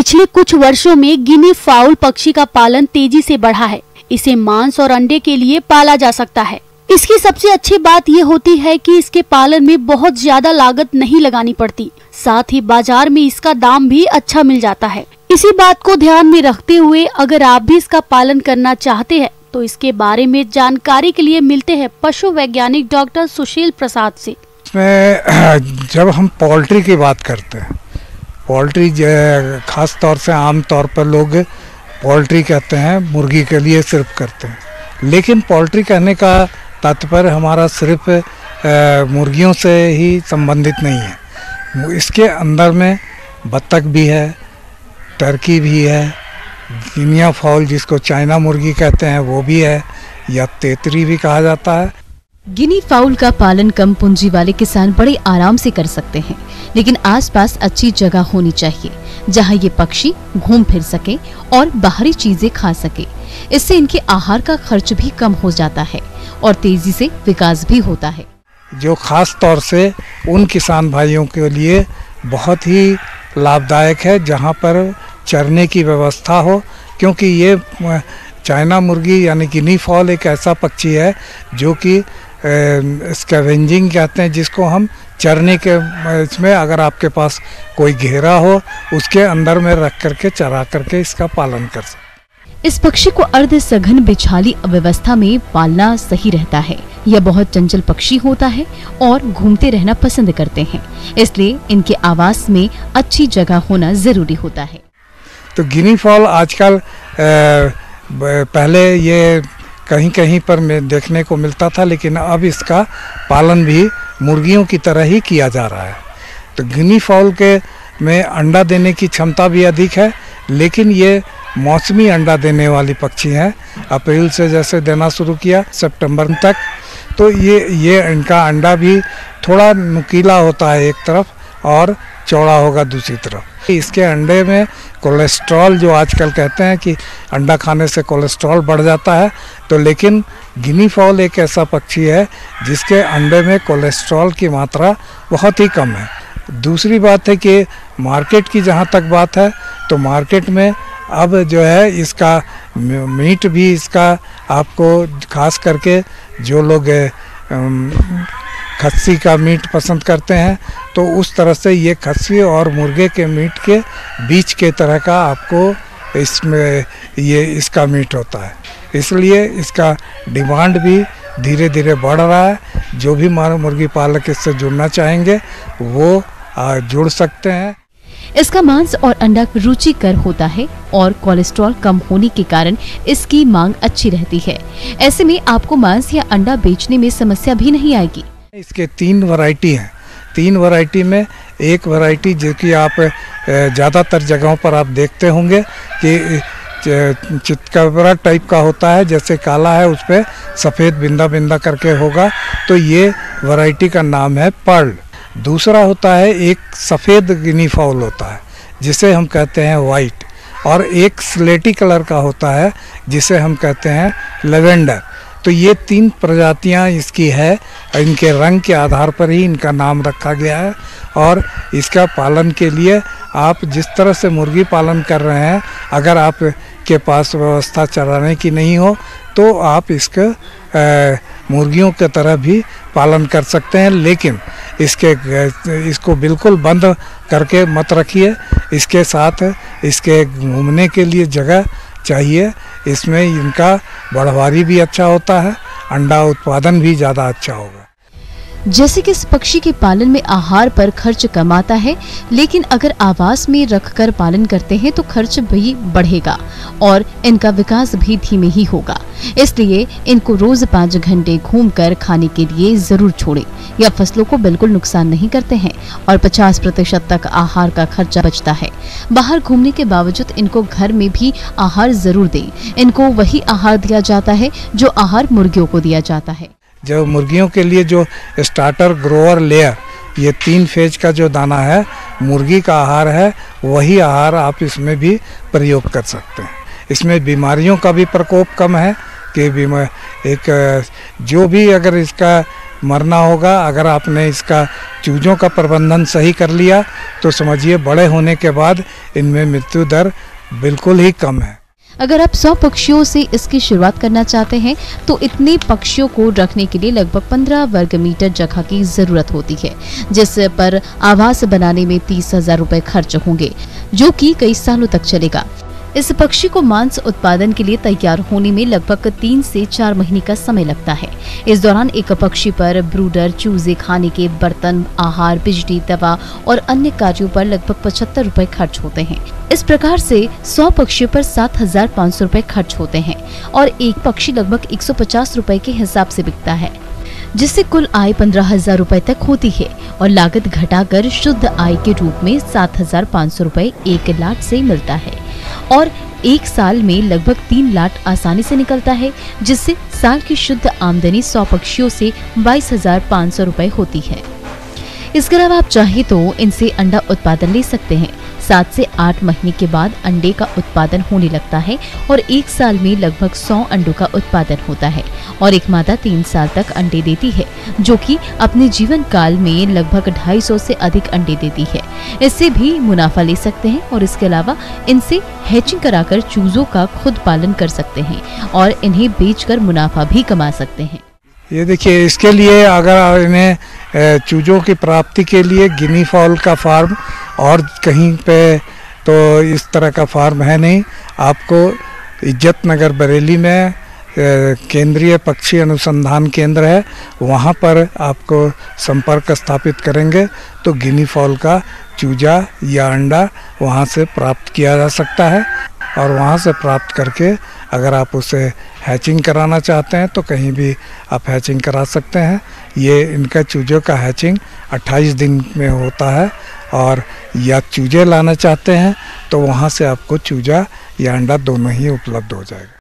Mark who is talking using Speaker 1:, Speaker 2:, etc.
Speaker 1: पिछले कुछ वर्षों में गिनी फाउल पक्षी का पालन तेजी से बढ़ा है। इसे मांस और अंडे के लिए पाला जा सकता है। इसकी सबसे अच्छी बात ये होती है कि इसके पालन में बहुत ज्यादा लागत नहीं लगानी पड़ती, साथ ही बाजार में इसका दाम भी अच्छा मिल जाता है। इसी बात को ध्यान में रखते हुए अगर आप भी इसका पालन करना चाहते हैं तो इसके बारे में जानकारी के लिए मिलते हैं पशु वैज्ञानिक डॉक्टर सुशील प्रसाद से।
Speaker 2: जब हम पोल्ट्री की बात करते हैं, पोल्ट्री खास तौर से आम तौर पर लोग पोल्ट्री कहते हैं, मुर्गी के लिए सिर्फ करते हैं, लेकिन पोल्ट्री कहने का तात्पर्य हमारा सिर्फ मुर्गियों से ही संबंधित नहीं है। इसके अंदर में बत्तख भी है, टर्की भी है, गिनिया फाउल जिसको चाइना मुर्गी कहते हैं वो भी है, या तेतरी भी कहा जाता है।
Speaker 3: गिनी फाउल का पालन कम पूंजी वाले किसान बड़े आराम से कर सकते हैं, लेकिन आसपास अच्छी जगह होनी चाहिए जहां ये पक्षी घूम फिर सके और बाहरी चीजें खा सके। इससे इनके आहार का खर्च भी कम हो जाता है और तेजी से विकास भी होता है,
Speaker 2: जो खास तौर से उन किसान भाइयों के लिए बहुत ही लाभदायक है जहां पर चरने की व्यवस्था हो, क्योंकि ये चाइना मुर्गी यानी गिनी फाउल एक ऐसा पक्षी है जो कि स्कैवेंजिंग कहते हैं, जिसको हम चरने के इसमें अगर आपके पास कोई घेरा हो उसके अंदर में रख करके चरा करके इसका पालन कर सकते।
Speaker 3: इस पक्षी को अर्ध सघन बिछाली अव्यवस्था में पालना सही रहता है। यह बहुत चंचल पक्षी होता है और घूमते रहना पसंद करते हैं, इसलिए इनके आवास में अच्छी जगह होना जरूरी होता है।
Speaker 2: तो गिनी फाउल आजकल पहले ये कहीं कहीं पर देखने को मिलता था, लेकिन अब इसका पालन भी मुर्गियों की तरह ही किया जा रहा है। तो गिनी फाउल के में अंडा देने की क्षमता भी अधिक है, लेकिन ये मौसमी अंडा देने वाली पक्षी हैं। अप्रैल से जैसे देना शुरू किया सितंबर तक, तो ये इनका अंडा भी थोड़ा नुकीला होता है एक तरफ और चौड़ा होगा दूसरी तरफ। इसके अंडे में कोलेस्ट्रॉल, जो आजकल कहते हैं कि अंडा खाने से कोलेस्ट्रॉल बढ़ जाता है, तो लेकिन गिनी फाउल एक ऐसा पक्षी है जिसके अंडे में कोलेस्ट्रॉल की मात्रा बहुत ही कम है। दूसरी बात है कि मार्केट की जहाँ तक बात है, तो मार्केट में अब जो है इसका मीट भी इसका आपको खास करके जो लोग खस्सी का मीट पसंद करते हैं, तो उस तरह से ये खस्सी और मुर्गे के मीट के बीच के तरह का आपको इसमें ये इसका मीट होता है, इसलिए इसका डिमांड भी धीरे धीरे बढ़ रहा है। जो भी मुर्गी पालक इससे जुड़ना चाहेंगे वो जुड़ सकते हैं।
Speaker 3: इसका मांस और अंडा रुचिकर होता है और कोलेस्ट्रॉल कम होने के कारण इसकी मांग अच्छी रहती है। ऐसे में आपको मांस या अंडा बेचने में समस्या भी नहीं आएगी।
Speaker 2: इसके 3 वैरायटी हैं। 3 वैरायटी में एक वैरायटी जो कि आप ज़्यादातर जगहों पर आप देखते होंगे कि चितकबरा टाइप का होता है, जैसे काला है उस पर सफ़ेद बिंदा बिंदा करके होगा, तो ये वैरायटी का नाम है पर्ल। दूसरा होता है एक सफ़ेद गिनी फाउल होता है जिसे हम कहते हैं वाइट, और एक स्लेटी कलर का होता है जिसे हम कहते हैं लेवेंडर। तो ये 3 प्रजातियां इसकी है, इनके रंग के आधार पर ही इनका नाम रखा गया है। और इसका पालन के लिए आप जिस तरह से मुर्गी पालन कर रहे हैं, अगर आप के पास व्यवस्था चराने की नहीं हो तो आप इसके मुर्गियों की तरह भी पालन कर सकते हैं, लेकिन इसको बिल्कुल बंद करके मत रखिए। इसके साथ इसके घूमने के लिए जगह चाहिए। इसमें इनका बढ़वारी भी अच्छा होता है, अंडा उत्पादन भी ज़्यादा अच्छा होगा।
Speaker 3: जैसे कि इस पक्षी के पालन में आहार पर खर्च कम आता है, लेकिन अगर आवास में रखकर पालन करते हैं तो खर्च भी बढ़ेगा और इनका विकास भी धीमे ही होगा। इसलिए इनको रोज 5 घंटे घूमकर खाने के लिए जरूर छोड़ें। यह फसलों को बिल्कुल नुकसान नहीं करते हैं और 50% तक आहार का खर्चा बचता है। बाहर घूमने के बावजूद इनको घर में भी आहार जरूर दें। इनको वही आहार दिया जाता है जो आहार मुर्गियों को दिया जाता है।
Speaker 2: जो मुर्गियों के लिए जो स्टार्टर, ग्रोअर, लेयर, ये 3 फेज का जो दाना है मुर्गी का आहार है, वही आहार आप इसमें भी प्रयोग कर सकते हैं। इसमें बीमारियों का भी प्रकोप कम है कि जो भी अगर इसका मरना होगा। अगर आपने इसका चूजों का प्रबंधन सही कर लिया तो समझिए बड़े होने के बाद इनमें मृत्यु दर बिल्कुल ही कम है।
Speaker 3: अगर आप 100 पक्षियों से इसकी शुरुआत करना चाहते हैं तो इतने पक्षियों को रखने के लिए लगभग 15 वर्ग मीटर जगह की जरूरत होती है, जिस पर आवास बनाने में 30,000 रुपए खर्च होंगे, जो कि कई सालों तक चलेगा। इस पक्षी को मांस उत्पादन के लिए तैयार होने में लगभग 3 से 4 महीने का समय लगता है। इस दौरान एक पक्षी पर ब्रूडर, चूजे, खाने के बर्तन, आहार, बिजली, दवा और अन्य कार्यों पर लगभग 75 रुपए खर्च होते हैं। इस प्रकार से 100 पक्षियों पर 7,500 रुपए खर्च होते हैं और एक पक्षी लगभग 150 रुपए के हिसाब से बिकता है, जिससे कुल आय 15,000 रुपए तक होती है और लागत घटाकर शुद्ध आय के रूप में 7,500 रुपए 1 लाट से मिलता है और एक साल में लगभग 3 लाट आसानी से निकलता है, जिससे साल की शुद्ध आमदनी 100 पक्षियों से 22,500 रुपए होती है। इसके अलावा आप चाहे तो इनसे अंडा उत्पादन ले सकते हैं। 7 से 8 महीने के बाद अंडे का उत्पादन होने लगता है और एक साल में लगभग 100 अंडों का उत्पादन होता है और एक मादा 3 साल तक अंडे देती है, जो कि अपने जीवन काल में लगभग 250 से अधिक अंडे देती है। इससे भी मुनाफा ले सकते हैं और इसके अलावा इनसे हैचिंग कराकर चूजों का खुद पालन कर सकते हैं और इन्हें बेचकर मुनाफा भी कमा सकते हैं।
Speaker 2: ये देखिए, इसके लिए अगर इन्हें चूजों की प्राप्ति के लिए गिनी फाउल का फार्म और कहीं पे तो इस तरह का फार्म है नहीं। आपको इज्जत नगर बरेली में केंद्रीय पक्षी अनुसंधान केंद्र है, वहाँ पर आपको संपर्क स्थापित करेंगे तो गिनी फाउल का चूजा या अंडा वहाँ से प्राप्त किया जा सकता है और वहाँ से प्राप्त करके अगर आप उसे हैचिंग कराना चाहते हैं तो कहीं भी आप हैचिंग करा सकते हैं। ये इनका चूजों का हैचिंग 28 दिन में होता है और या चूजे लाना चाहते हैं तो वहाँ से आपको चूजा या अंडा दोनों ही उपलब्ध हो जाएगा।